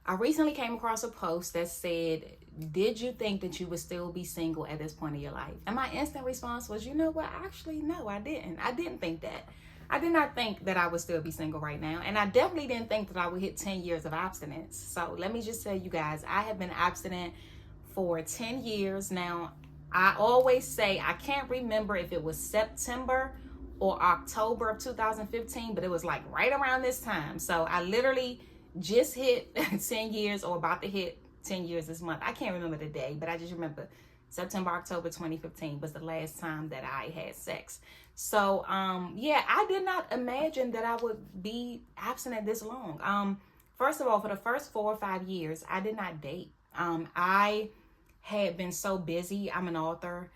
I recently came across a post that said, did you think that you would still be single at this point in your life? And my instant response was, you know what? Actually, no, I didn't. I didn't think that. I did not think that I would still be single right now. And I definitely didn't think that I would hit 10 years of abstinence. So let me just tell you guys, I have been abstinent for 10 years now. I always say, I can't remember if it was September or October of 2015, but it was like right around this time. So I literally just hit 10 years or about to hit 10 years this month. I can't remember the day, but I just remember September, October 2015 was the last time that I had sex. So, yeah, I did not imagine that I would be abstinent this long. First of all, for the first 4 or 5 years, I did not date. I had been so busy. I'm an author.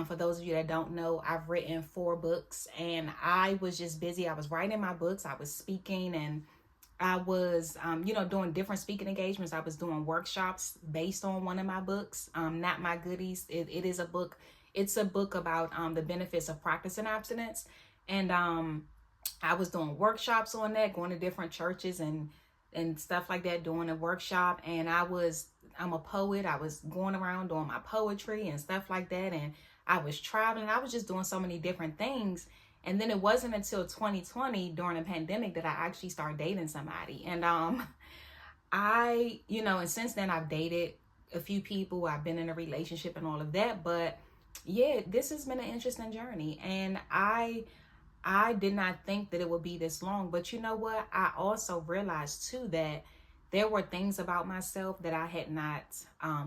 For those of you that don't know, I've written 4 books, and I was just busy. I was writing my books, I was speaking, and I was, doing different speaking engagements. I was doing workshops based on one of my books, Not My Goodies. It is a book. It's a book about the benefits of practicing abstinence. And I was doing workshops on that, going to different churches and stuff like that, doing a workshop. And I'm a poet. I was going around doing my poetry and stuff like that. And I was traveling. I was just doing so many different things. And then it wasn't until 2020 during the pandemic that I actually started dating somebody. And and since then I've dated a few people. I've been in a relationship and all of that. But yeah, this has been an interesting journey. And I did not think that it would be this long. But you know what? I also realized too that there were things about myself that I had not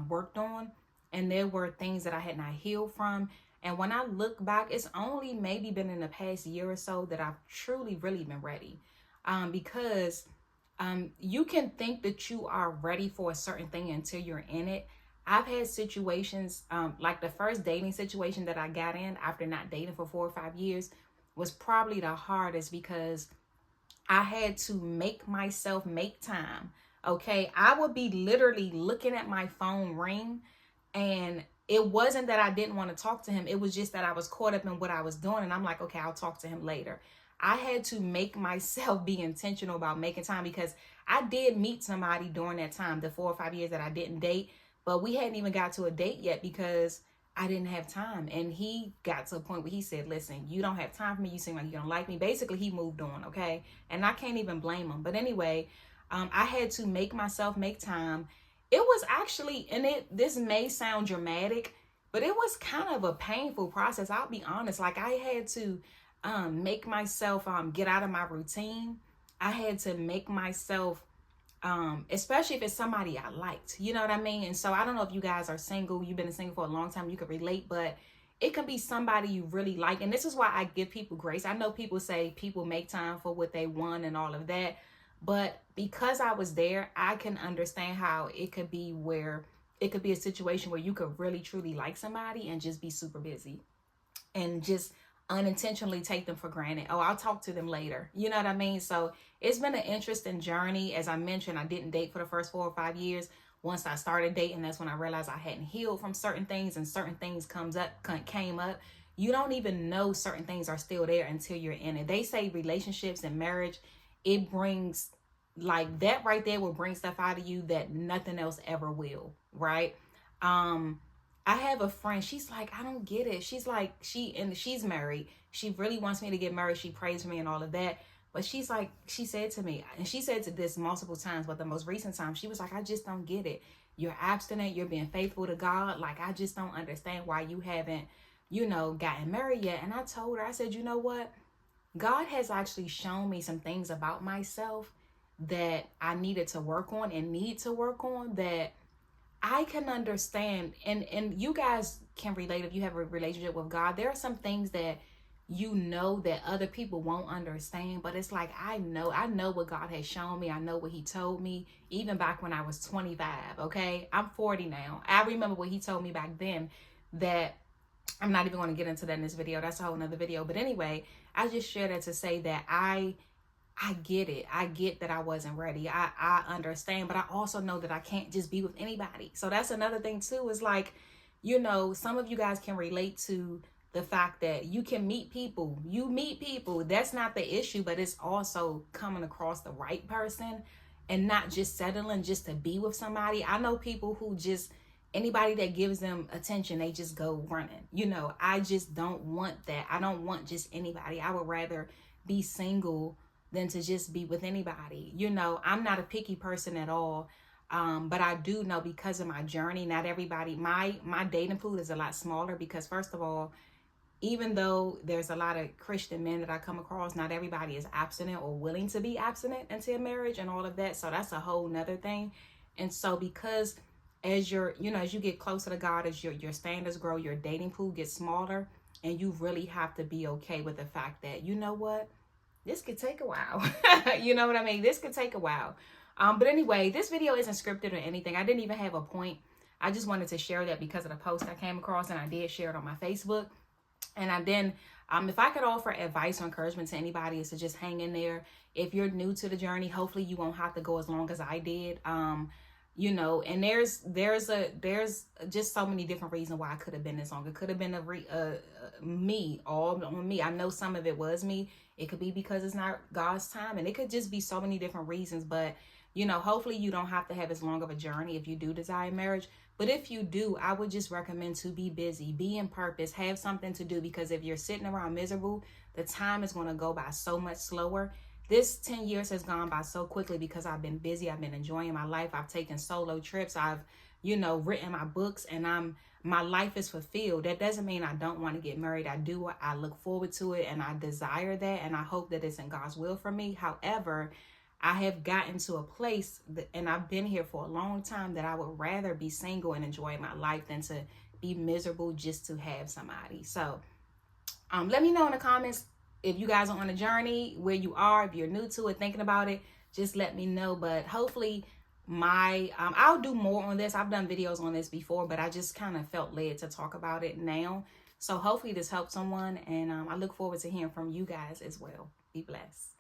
worked on. And there were things that I had not healed from. And when I look back, it's only maybe been in the past year or so that I've truly, really been ready. Because you can think that you are ready for a certain thing until you're in it. I've had situations, like the first dating situation that I got in after not dating for 4 or 5 years was probably the hardest, because I had to make myself make time. Okay, I would be literally looking at my phone ring, and it wasn't that I didn't want to talk to him. It was just that I was caught up in what I was doing. And I'm like, okay, I'll talk to him later. I had to make myself be intentional about making time, because I did meet somebody during that time, the 4 or 5 years that I didn't date, but we hadn't even got to a date yet because I didn't have time. And he got to a point where he said, listen, you don't have time for me. You seem like you don't like me. Basically, he moved on. Okay. And I can't even blame him. But anyway, I had to make myself make time. It was actually, this may sound dramatic, but it was kind of a painful process. I'll be honest. Like, I had to make myself get out of my routine. I had to make myself, especially if it's somebody I liked, you know what I mean? And so I don't know if you guys are single, you've been single for a long time, you could relate, but it can be somebody you really like. And this is why I give people grace. I know people say people make time for what they want and all of that. But because I was there, I can understand how it could be a situation where you could really truly like somebody and just be super busy and just unintentionally take them for granted. Oh, I'll talk to them later. You know what I mean? So it's been an interesting journey. As I mentioned, I didn't date for the first 4 or 5 years. Once I started dating, that's when I realized I hadn't healed from certain things, and certain things came up. You don't even know certain things are still there until you're in it. They say relationships and marriage, it brings, like, that right there will bring stuff out of you that nothing else ever will, right? I have a friend, she's like, I don't get it. She's like, she's married. She really wants me to get married. She prays for me and all of that. But she's like, she said to me, and she said to this multiple times, but the most recent time, she was like, I just don't get it. You're abstinent. You're being faithful to God. Like, I just don't understand why you haven't, gotten married yet. And I told her, I said, you know what? God has actually shown me some things about myself that I needed to work on and need to work on, that I can understand. And you guys can relate if you have a relationship with God. There are some things that that other people won't understand, but it's like, I know what God has shown me. I know what he told me even back when I was 25. Okay, I'm 40 now. I remember what he told me back then, that I'm not even going to get into that in this video. That's a whole nother video. But anyway, I just share that to say that I get it. I get that I wasn't ready. I understand, but I also know that I can't just be with anybody. So that's another thing too, is like, some of you guys can relate to the fact that you can meet people. You meet people. That's not the issue, but it's also coming across the right person. and not just settling just to be with somebody. I know people who just, anybody that gives them attention, they just go running. You know, I just don't want that. I don't want just anybody. I would rather be single than to just be with anybody. You know, I'm not a picky person at all. But I do know, because of my journey, not everybody, my dating pool is a lot smaller, because first of all, even though there's a lot of Christian men that I come across, not everybody is abstinent or willing to be abstinent until marriage and all of that. So that's a whole nother thing. And so because as you're, you know, as you get closer to God, as your standards grow, your dating pool gets smaller, and you really have to be okay with the fact that, you know what, this could take a while. You know what I mean? This could take a while. But anyway, this video isn't scripted or anything. I didn't even have a point. I just wanted to share that because of the post I came across, and I did share it on my Facebook. And I then, if I could offer advice or encouragement to anybody, is to just hang in there. If you're new to the journey, hopefully you won't have to go as long as I did. You know, and there's just so many different reasons why I could have been this long. It could have been me, all on me. I know some of it was me. It could be because it's not God's time, and it could just be so many different reasons. But, you know, hopefully you don't have to have as long of a journey if you do desire marriage. But if you do, I would just recommend to be busy, be in purpose, have something to do, because if you're sitting around miserable, the time is going to go by so much slower. This 10 years has gone by so quickly because I've been busy. I've been enjoying my life. I've taken solo trips. I've, you know, written my books, and my life is fulfilled. That doesn't mean I don't want to get married. I do. I look forward to it, and I desire that, and I hope that it's in God's will for me. However, I have gotten to a place that, and I've been here for a long time, that I would rather be single and enjoy my life than to be miserable just to have somebody. So let me know in the comments if you guys are on a journey, where you are, if you're new to it, thinking about it, just let me know. But hopefully I'll do more on this. I've done videos on this before, but I just kind of felt led to talk about it now. So hopefully this helps someone, and I look forward to hearing from you guys as well. Be blessed.